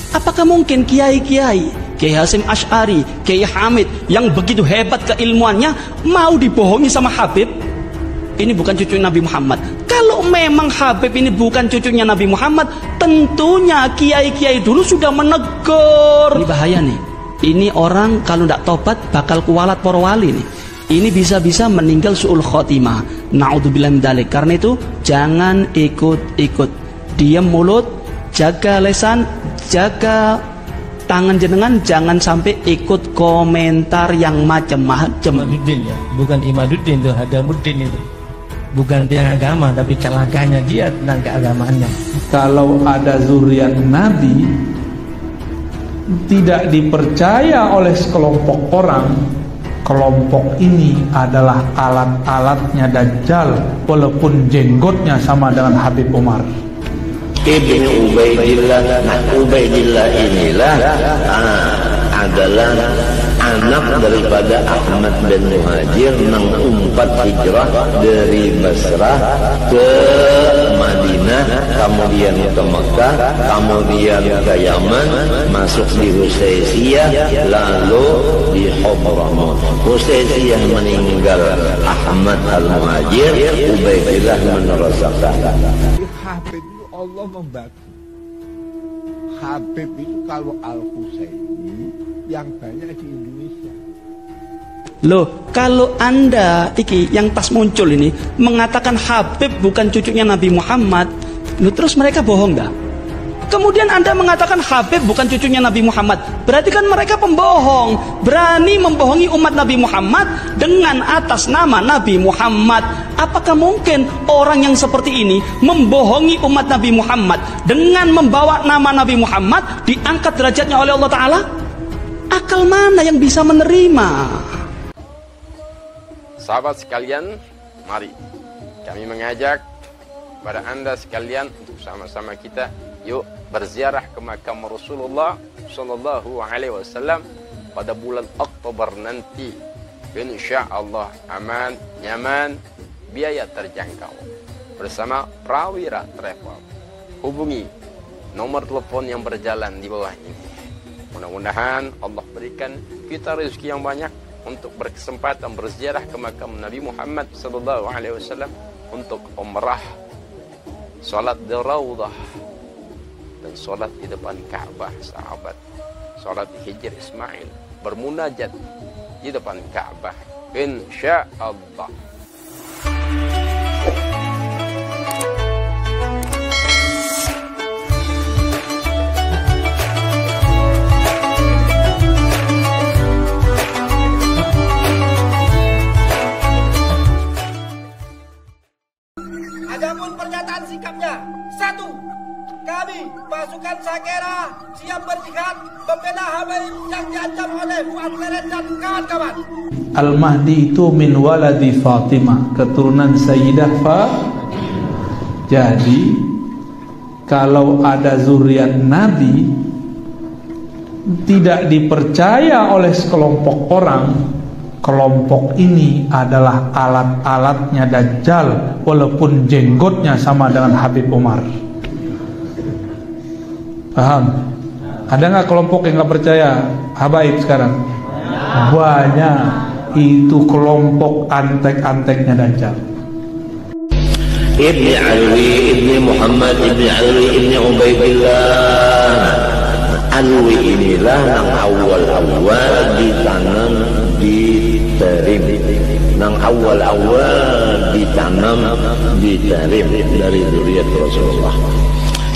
Apakah mungkin kiai-kiai, Kiai Hasyim Asy'ari, Kiai Hamid yang begitu hebat keilmuannya mau dibohongi sama Habib? Ini bukan cucu Nabi Muhammad. Kalau memang Habib ini bukan cucunya Nabi Muhammad, tentunya kiai-kiai dulu sudah menegur. Ini bahaya nih. Ini orang kalau tidak tobat bakal kualat para wali nih. Ini bisa-bisa meninggal su'ul khotimah. Na'udzubillah min dzalik. Karena itu jangan ikut-ikut. Diam mulut, jaga lesan, jaga tangan jenengan, jangan sampai ikut komentar yang macam-macam. Imaduddin ya, bukan Imaduddin itu, Hadamuddin itu. Bukan tiang agama, tapi celakanya dia tentang keagamaannya. Kalau ada zuriat Nabi tidak dipercaya oleh sekelompok orang, kelompok ini adalah alat-alatnya Dajjal, walaupun jenggotnya sama dengan Habib Umar. Ibnu Ubaidillah inilah adalah anak daripada Ahmad bin Muhajir nang umpat hijrah dari Basrah ke Madinah, kemudian ke Mekah, kemudian ke Yaman, masuk di Husaisiyah, lalu di Hadramut. Husaisiyah meninggal Ahmad al-Muhajir, Ubaidillah meneruskan. Habib itu Allah membagi. Habib itu kalau Al-Husaini yang banyak di Indonesia. Loh, kalau Anda yang tas muncul ini mengatakan Habib bukan cucunya Nabi Muhammad, loh, terus mereka bohong nggak? Kemudian Anda mengatakan Habib bukan cucunya Nabi Muhammad, berarti kan mereka pembohong, berani membohongi umat Nabi Muhammad dengan atas nama Nabi Muhammad. Apakah mungkin orang yang seperti ini membohongi umat Nabi Muhammad dengan membawa nama Nabi Muhammad diangkat derajatnya oleh Allah Ta'ala? Akal mana yang bisa menerima? Sahabat sekalian, mari kami mengajak pada Anda sekalian untuk sama-sama kita yuk berziarah ke makam Rasulullah Sallallahu Alaihi Wasallam pada bulan Oktober nanti. Insyaallah aman, nyaman, biaya terjangkau bersama Prawira Travel. Hubungi nomor telepon yang berjalan di bawah ini. Mudah-mudahan Allah berikan kita rezeki yang banyak untuk berkesempatan berziarah ke makam Nabi Muhammad Sallallahu Alaihi Wasallam untuk umrah, salat di Raudhah, dan sholat di depan Ka'bah sahabat, sholat di Hijr Ismail, bermunajat di depan Ka'bah insyaallah. Adapun pernyataan sikapnya, 1. Kami, pasukan Sakera, siap berjihad membela Habib yang diancam oleh Fuad Khalid dan kawan-kawan. Al-Mahdi itu min waladi Fatimah, keturunan Sayyidah Fatimah. Jadi kalau ada zuriat Nabi tidak dipercaya oleh sekelompok orang, kelompok ini adalah alat-alatnya Dajjal, walaupun jenggotnya sama dengan Habib Umar. Paham? Ada nggak kelompok yang nggak percaya habaib sekarang? Banyak. Itu kelompok antek-anteknya Dajjal. Ibni Alwi, Ibni Muhammad, Ibni Alwi, Ibni Ubaidillah. Alwi inilah yang awal-awal ditanam di Tarim, yang awal-awal ditanam di Tarim dari zuriat Rasulullah.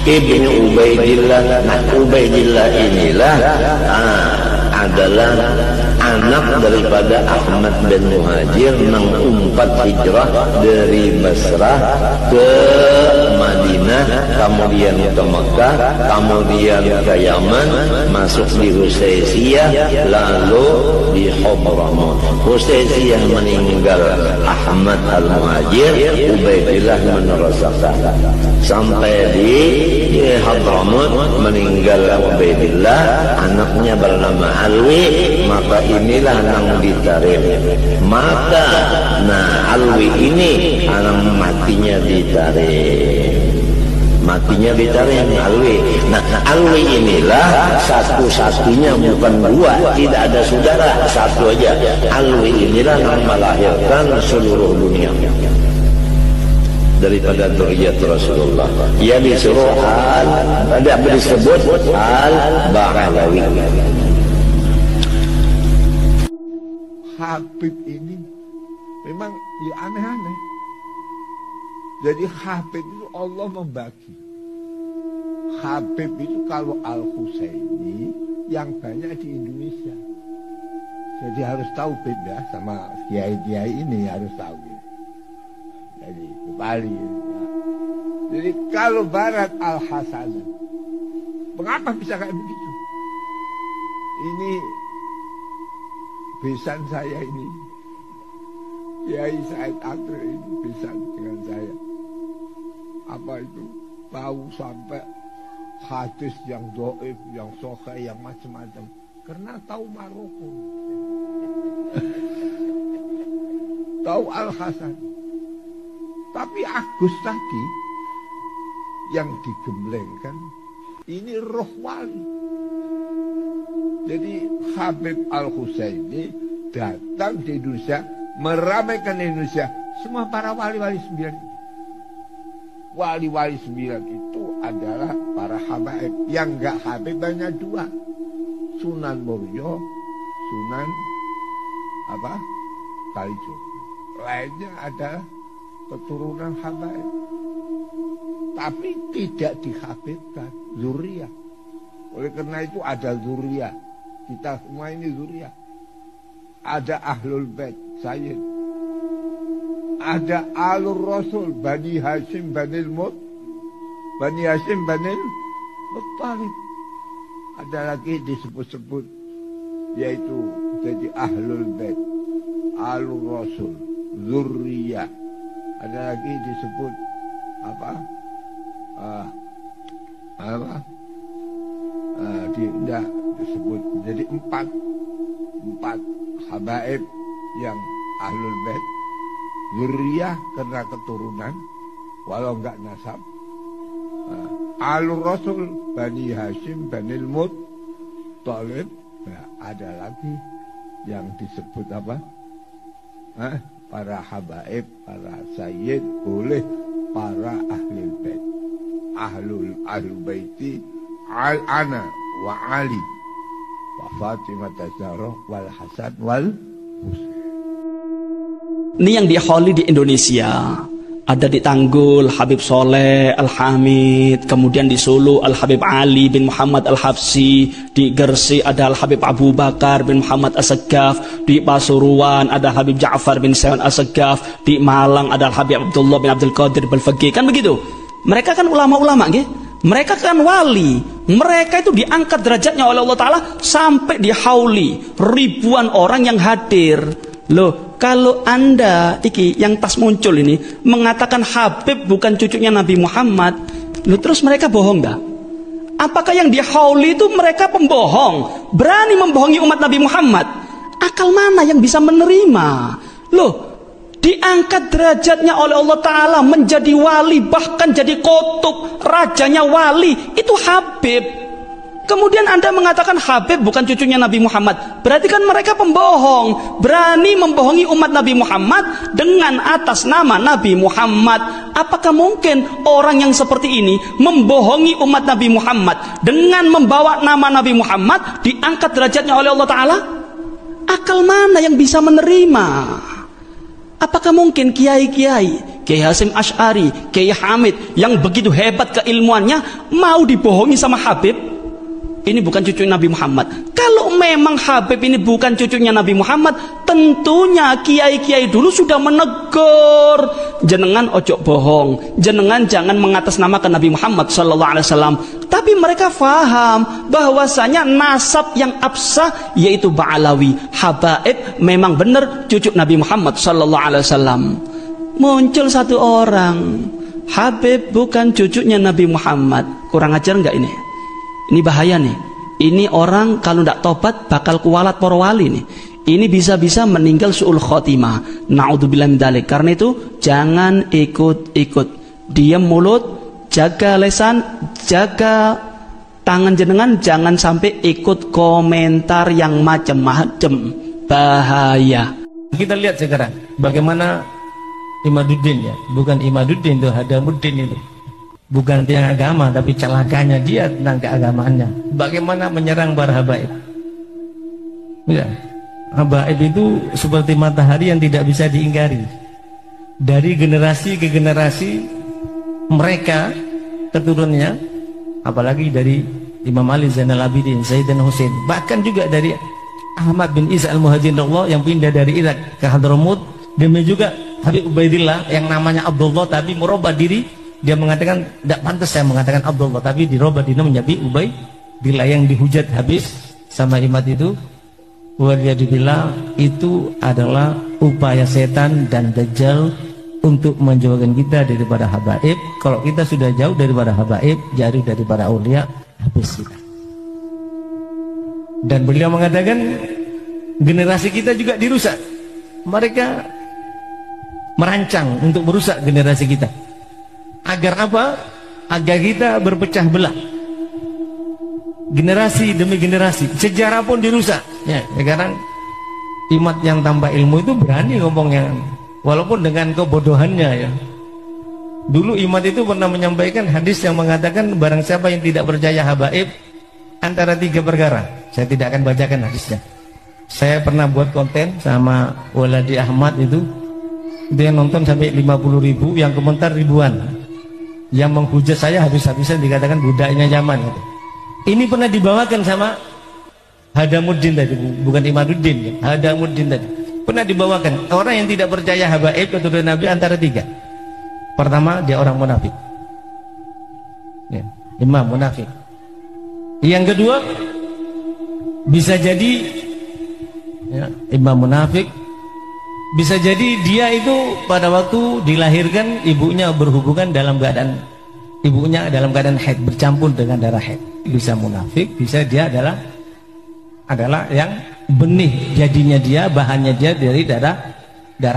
Ibnu Ubaidillah, Ubaidillah inilah adalah anak daripada Ahmad bin Muhajir nang umpat hijrah dari Basrah ke Madinah, kemudian ke Mekah, kemudian ke Yaman, masuk di Husaisiyah, lalu di Hadramut. Husaisiyah meninggal Ahmad al-Muhajir, Ubaidillah meneruskan sampai di Hadramut meninggal Ubaidillah, anaknya bernama Alwi, maka inilah yang ditarim. Maka Alwi ini anak matinya ditarim. Matinya bicara yang Alwi. Nah, Alwi inilah satu-satunya, bukan dua, tidak ada saudara, satu aja. Alwi inilah yang melahirkan seluruh dunia daripada dzurriyyat Rasulullah. Ia disuruh ada disebut Al-Ba'alawi. Habib ini memang ya aneh-aneh. Jadi Habib itu Allah membagi. Habib itu kalau Al-Husaini yang banyak di Indonesia. Jadi harus tahu beda sama kiai-kiai ini, harus tahu. Jadi ke Bali. Ya. Jadi kalau Barat Al-Hasan, mengapa bisa kayak begitu? Ini besan saya ini, Kiai Said Akhir ini besan dengan saya. Apa itu? Tahu sampai hadis yang dhaif, yang sahih, yang macam-macam. Karena tahu Maroko. Tahu Al-Hasan. Tapi Agus tadi yang digemblengkan ini roh wali. Jadi Habib Al-Husaini datang di Indonesia, meramaikan Indonesia. Semua para wali-wali 9. Wali-wali 9 itu adalah para habaib. Yang enggak habib banyak 2. Sunan Muria, Sunan Kalijogo. Lainnya adalah keturunan habaib. Tapi tidak dihabibkan zuriyah. Oleh karena itu ada zuriyah. Kita semua ini zuriyah. Ada Ahlul Bait Sayyid. Ada Alur Rasul Bani Hashim Banil Muttalib. Ada lagi disebut-sebut, yaitu jadi Ahlul Bait, Alur Rasul, zuriyah. Ada lagi disebut tidak disebut. Jadi empat habaib yang Ahlul Bait, zuriyah karena keturunan walau enggak nasab. Alur Rasul Bani Hashim Banil Muttalib. Nah, ada lagi yang disebut para habaib, para sayyid oleh para ahlul bait. Ahlul baiti al-ana wa Ali wa Fatimah Zahra wal Hasan wal Husain. Ini yang diholi di Indonesia. Ada di Tanggul Habib Soleh Al-Hamid, kemudian di Solo Al-Habib Ali bin Muhammad Al-Habsi, di Gresik ada Al-Habib Abu Bakar bin Muhammad As-Saggaf, di Pasuruan ada Habib Ja'far bin Sayyid As-Saggaf, di Malang ada Habib Abdullah bin Abdul Qadir Al-Faqih. Kan begitu? Mereka kan ulama-ulama, nggih? Mereka kan wali. Mereka itu diangkat derajatnya oleh Allah Ta'ala sampai dihauli ribuan orang yang hadir. Loh, kalau Anda yang tas muncul ini mengatakan Habib bukan cucunya Nabi Muhammad, loh, terus mereka bohong nggak? Apakah yang dihauli itu mereka pembohong, berani membohongi umat Nabi Muhammad? Akal mana yang bisa menerima? Loh, diangkat derajatnya oleh Allah Ta'ala menjadi wali, bahkan jadi kutub, rajanya wali, itu Habib. Kemudian Anda mengatakan Habib bukan cucunya Nabi Muhammad. Berarti kan mereka pembohong, berani membohongi umat Nabi Muhammad dengan atas nama Nabi Muhammad. Apakah mungkin orang yang seperti ini membohongi umat Nabi Muhammad dengan membawa nama Nabi Muhammad diangkat derajatnya oleh Allah Ta'ala? Akal mana yang bisa menerima? Apakah mungkin kiai-kiai, Kiai Hasyim Asy'ari, Kiai Hamid yang begitu hebat keilmuannya mau dibohongi sama Habib? Ini bukan cucu Nabi Muhammad. Kalau memang Habib ini bukan cucunya Nabi Muhammad, tentunya kiai-kiai dulu sudah menegur, jenengan ojo bohong, jenengan jangan mengatasnamakan Nabi Muhammad sallallahu alaihi wasallam. Tapi mereka faham bahwasanya nasab yang absah yaitu Ba'alawi, habaib, memang benar cucu Nabi Muhammad sallallahu alaihi wasallam. Muncul satu orang, Habib bukan cucunya Nabi Muhammad. Kurang ajar enggak ini? Ini bahaya nih. Ini orang kalau tidak tobat bakal kualat para wali nih. Ini bisa-bisa meninggal su'ul khotimah. Na'udzubillah min dzalik. Karena itu jangan ikut-ikut. Diam mulut, jaga lesan, jaga tangan jenengan, jangan sampai ikut komentar yang macam-macam, bahaya. Kita lihat sekarang bagaimana Imaduddin, ya, bukan Imaduddin itu, Hadamuddin itu, bukan tiang agama tapi celakanya dia tentang keagamaannya, bagaimana menyerang para habaib. Ya, habaib itu seperti matahari yang tidak bisa diingkari. Dari generasi ke generasi mereka keturunannya, apalagi dari Imam Ali Zainal Abidin, Sayyidina Husain, bahkan juga dari Ahmad bin Isa al-Muhajirullah yang pindah dari Irak ke Hadramut. Demikian juga Habib Ubaidillah yang namanya Abdullah tapi merubah diri, dia mengatakan tidak pantas saya mengatakan Abdullah, tapi dirubah diri menjadi Ubaidillah, yang dihujat habis sama Imad itu. Waliyadzubillah, itu adalah upaya setan dan dajjal untuk menjauhkan kita daripada habaib. Kalau kita sudah jauh daripada habaib, jauh daripada aulia, habis kita. Dan beliau mengatakan generasi kita juga dirusak. Mereka merancang untuk merusak generasi kita. Agar apa? Agar kita berpecah belah. Generasi demi generasi, sejarah pun dirusak. Ya, sekarang Imad yang tanpa ilmu itu berani ngomongnya, walaupun dengan kebodohannya, ya. Dulu Imad itu pernah menyampaikan hadis yang mengatakan barang siapa yang tidak percaya habaib antara 3 perkara. Saya tidak akan bacakan hadisnya. Saya pernah buat konten sama Waladi Ahmad itu, dia nonton sampai 50.000, yang komentar ribuan, yang menghujat saya habis-habisan, dikatakan budaknya zaman gitu. Ini pernah dibawakan sama Hadamuddin tadi, bukan Imaduddin, ya. Hadamuddin tadi pernah dibawakan. Orang yang tidak percaya habaib keturunan Nabi antara 3. Pertama, dia orang munafik, ya, imam munafik. Yang kedua, bisa jadi, ya, imam munafik, bisa jadi dia itu pada waktu dilahirkan ibunya berhubungan dalam keadaan, ibunya dalam keadaan haid, bercampur dengan darah haid. Bisa munafik, bisa dia adalah yang benih jadinya dia, bahannya dia dari darah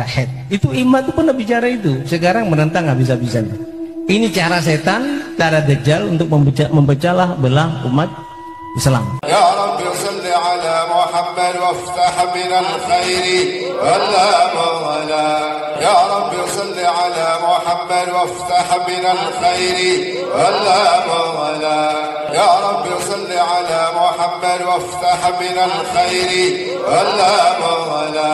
haid. Itu Imam itu pernah bicara itu. Sekarang menentang habis-habisan. Ini cara setan, cara dajjal untuk memecah belah umat Islam. Ya Rabbi salli ala Muhammad waftah minal khairi wala mawala. Ya Rabbi salli ala Muhammad waftah minal khairi wala mawala. Ya Rabbi salli ala Muhammad waftah minal khairi wala mawala.